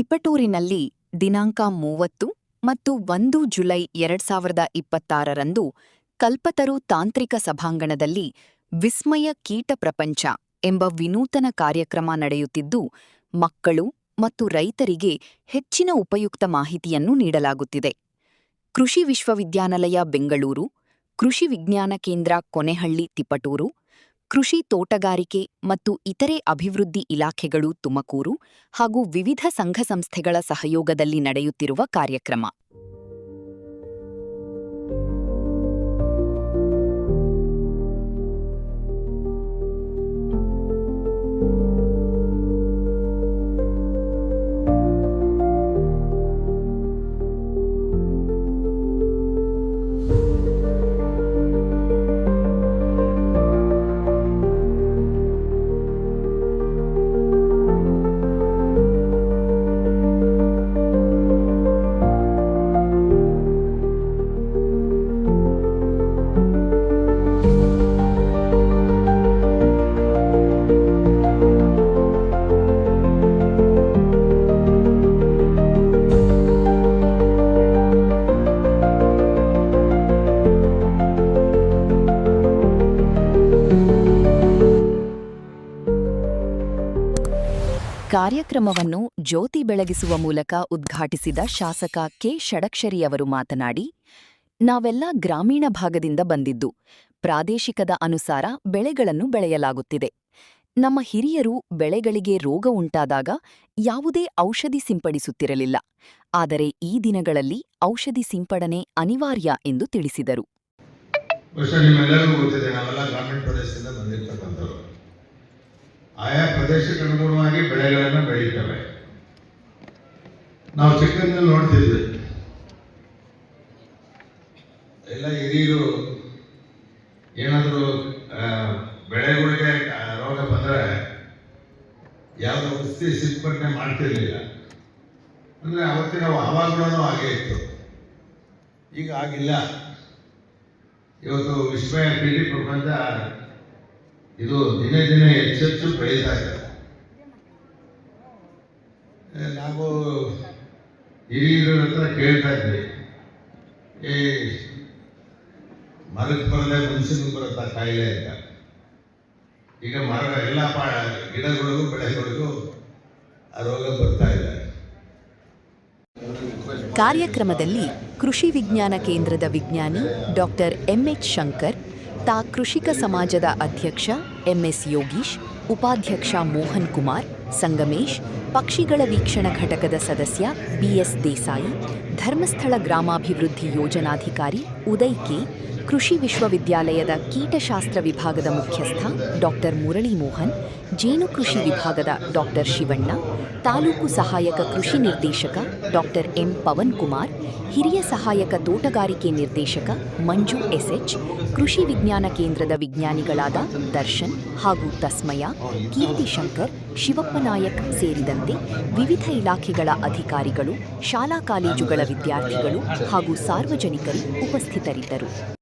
ತಿಪಟೂರಿನಲ್ಲಿ ದಿನಾಂಕ 30 ಮತ್ತು 1 ಜುಲೈ 2026ರಂದು ಕಲ್ಪತರು ತಾಂತ್ರಿಕ ಸಭಾಂಗಣದಲ್ಲಿ ವಿಸ್ಮಯ ಕೀಟ ಪ್ರಪಂಚ ಎಂಬ ವಿನೂತನ ಕಾರ್ಯಕ್ರಮ ನಡೆಯುತ್ತಿದ್ದು, ಮಕ್ಕಳು ಮತ್ತು ರೈತರಿಗೆ ಹೆಚ್ಚಿನ ಉಪಯುಕ್ತ ಮಾಹಿತಿಯನ್ನು ನೀಡಲಾಗುತ್ತಿದೆ. ಕೃಷಿ ವಿಶ್ವವಿದ್ಯಾನಿಲಯ ಬೆಂಗಳೂರು, ಕೃಷಿ ವಿಜ್ಞಾನ ಕೇಂದ್ರ ಕೊನೆಹಳ್ಳಿ ತಿಪಟೂರು, ಕೃಷಿ ತೋಟಗಾರಿಕೆ ಮತ್ತು ಇತರೆ ಅಭಿವೃದ್ಧಿ ಇಲಾಖೆಗಳು ತುಮಕೂರು ಹಾಗೂ ವಿವಿಧ ಸಂಘ ಸಂಸ್ಥೆಗಳ ಸಹಯೋಗದಲ್ಲಿ ನಡೆಯುತ್ತಿರುವ ಕಾರ್ಯಕ್ರಮ. ಕಾರ್ಯಕ್ರಮವನ್ನು ಜ್ಯೋತಿ ಬೆಳಗಿಸುವ ಮೂಲಕ ಉದ್ಘಾಟಿಸಿದ ಶಾಸಕ ಕೆ. ಷಡಕ್ಷರಿಯವರು ಮಾತನಾಡಿ, ನಾವೆಲ್ಲ ಗ್ರಾಮೀಣ ಭಾಗದಿಂದ ಬಂದಿದ್ದು, ಪ್ರಾದೇಶಿಕದ ಅನುಸಾರ ಬೆಳೆಗಳನ್ನು ಬೆಳೆಯಲಾಗುತ್ತಿದೆ. ನಮ್ಮ ಹಿರಿಯರು ಬೆಳೆಗಳಿಗೆ ರೋಗ ಉಂಟಾದಾಗ ಯಾವುದೇ ಔಷಧಿ ಸಿಂಪಡಿಸುತ್ತಿರಲಿಲ್ಲ. ಆದರೆ ಈ ದಿನಗಳಲ್ಲಿ ಔಷಧಿ ಸಿಂಪಡಣೆ ಅನಿವಾರ್ಯ ಎಂದು ತಿಳಿಸಿದರು. ಆಯಾ ಪ್ರದೇಶಕ್ಕೆ ಅನುಗುಣವಾಗಿ ಬೆಳೆಗಳನ್ನು ಬೆಳೀತವೆ. ನಾವು ಚಿಕ್ಕಂದಿನಲ್ಲಿ ನೋಡ್ತಿದ್ವಿ, ಎಲ್ಲ ಹಿರಿಯರು ಏನಾದರೂ ಬೆಳೆಗಳಿಗೆ ರೋಗ ಬಂದರೆ ಯಾವುದೋ ಔಷಧಿ ಸಿಂಪಡಣೆ ಮಾಡ್ತಿರ್ಲಿಲ್ಲ. ಅಂದರೆ ಅವತ್ತಿನ ಹವಾಗುಣನೂ ಹಾಗೆ ಇತ್ತು. ಈಗ ಆಗಿಲ್ಲ. ಇವತ್ತು ವಿಸ್ಮಯ ಕೀಟ ಪ್ರಪಂಚ ಇದು ದಿನೇ ದಿನೇ ಹೆಚ್ಚೆಚ್ಚು ಬೆಳೀತಾ ಇದೆ. ನಾವು ಹಿರಿಯರ ಹತ್ರ ಕೇಳ್ತಾ ಇದ್ವಿ, ಈ ಮರಕ್ಕೆ ಬರದೆ ಮನುಷ್ಯನಿಗೆ ಬರುತ್ತಾ ಕಾಯಿಲೆ ಅಂತ. ಈಗ ಮರ ಎಲ್ಲ ಗಿಡಗಳಿಗೂ ಬೆಳೆಗಳಿಗೂ ಆ ರೋಗ ಬರ್ತಾ ಇದೆ. ಕಾರ್ಯಕ್ರಮದಲ್ಲಿ ಕೃಷಿ ವಿಜ್ಞಾನ ಕೇಂದ್ರದ ವಿಜ್ಞಾನಿ ಡಾಕ್ಟರ್ ಎಂಎಚ್ ಶಂಕರ್, ತಾ ಕೃಷಿಕ ಸಮಾಜದ ಅಧ್ಯಕ್ಷ ಎಂಎಸ್ ಯೋಗೀಶ್, ಉಪಾಧ್ಯಕ್ಷ ಮೋಹನ್ ಕುಮಾರ್, ಸಂಗಮೇಶ್, ಪಕ್ಷಿಗಳ ವೀಕ್ಷಣ ಘಟಕದ ಸದಸ್ಯ ಬಿಎಸ್ ದೇಸಾಯಿ, ಧರ್ಮಸ್ಥಳ ಗ್ರಾಮಾಭಿವೃದ್ಧಿ ಯೋಜನಾಧಿಕಾರಿ ಉದಯ್ ಕೆ, ಕೃಷಿ ವಿಶ್ವವಿದ್ಯಾಲಯದ ಕೀಟಶಾಸ್ತ್ರ ವಿಭಾಗದ ಮುಖ್ಯಸ್ಥ ಡಾಕ್ಟರ್ ಮುರಳಿ ಮೋಹನ್, ಜೇನು ಕೃಷಿ ವಿಭಾಗದ ಡಾಕ್ಟರ್ ಶಿವಣ್ಣ, ತಾಲೂಕು ಸಹಾಯಕ ಕೃಷಿ ನಿರ್ದೇಶಕ ಡಾಕ್ಟರ್ ಎಂ ಪವನ್ ಕುಮಾರ್, ಹಿರಿಯ ಸಹಾಯಕ ತೋಟಗಾರಿಕೆ ನಿರ್ದೇಶಕ ಮಂಜು ಎಸ್ಎಚ್, ಕೃಷಿ ವಿಜ್ಞಾನ ಕೇಂದ್ರದ ವಿಜ್ಞಾನಿಗಳಾದ ದರ್ಶನ್ ಹಾಗೂ ತಸ್ಮಯ, ಕೀರ್ತಿಶಂಕರ್, ಶಿವಪ್ಪನಾಯಕ್ ಸೇರಿದಂತೆ ವಿವಿಧ ಇಲಾಖೆಗಳ ಅಧಿಕಾರಿಗಳು, ಶಾಲಾ ಕಾಲೇಜುಗಳ ವಿದ್ಯಾರ್ಥಿಗಳು ಹಾಗೂ ಸಾರ್ವಜನಿಕರು ಉಪಸ್ಥಿತರಿದ್ದರು.